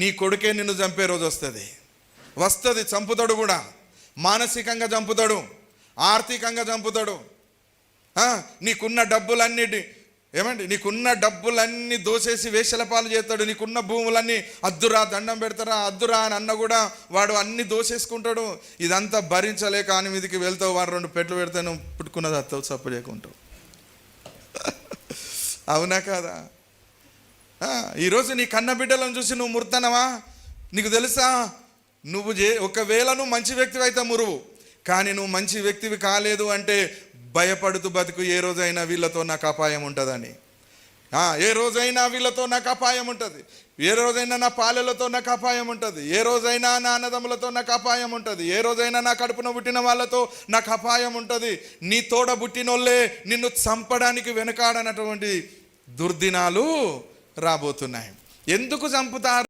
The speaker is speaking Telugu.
నీ కొడుకే నిన్ను చంపే రోజు వస్తుంది. చంపుతాడు కూడా, మానసికంగా చంపుతాడు, ఆర్థికంగా చంపుతాడు. నీకున్న డబ్బులన్నీ దోసేసి వేషల పాలు చేస్తాడు. నీకున్న భూములన్నీ అద్దురా, దండం పెడతారా, అద్దురా అని అన్న కూడా వాడు అన్ని దోసేసుకుంటాడు. ఇదంతా భరించలేక అని మీదకి వెళ్తావు, వాడు 2 పెట్లు పెడితే నువ్వు పుట్టుకున్నది అత్తవు, చప్పు చేయకుంటావు. అవునా కాదా? ఈరోజు నీ కన్న బిడ్డలను చూసి నువ్వు మురుతానవా? నీకు తెలుసా, ఒకవేళ నువ్వు మంచి వ్యక్తివి అయితే మురువు, కానీ నువ్వు మంచి వ్యక్తివి కాలేదు అంటే భయపడుతూ బతుకు. ఏ రోజైనా వీళ్ళతో నాకు అపాయం ఉంటుందని, ఏ రోజైనా వీళ్ళతో నాకు అపాయం ఉంటుంది, ఏ రోజైనా నా పాలెలతో నాకు అపాయం ఉంటుంది, ఏ రోజైనా నా అన్నదమ్ములతో నాకు అపాయం ఉంటుంది, ఏ రోజైనా నా కడుపున పుట్టిన వాళ్ళతో నాకు అపాయం ఉంటుంది. నీ తోడ పుట్టినోళ్ళే నిన్ను చంపడానికి వెనకాడనటువంటి దుర్దినాలు రాబోతున్నాయి. ఎందుకు చంపుతారు?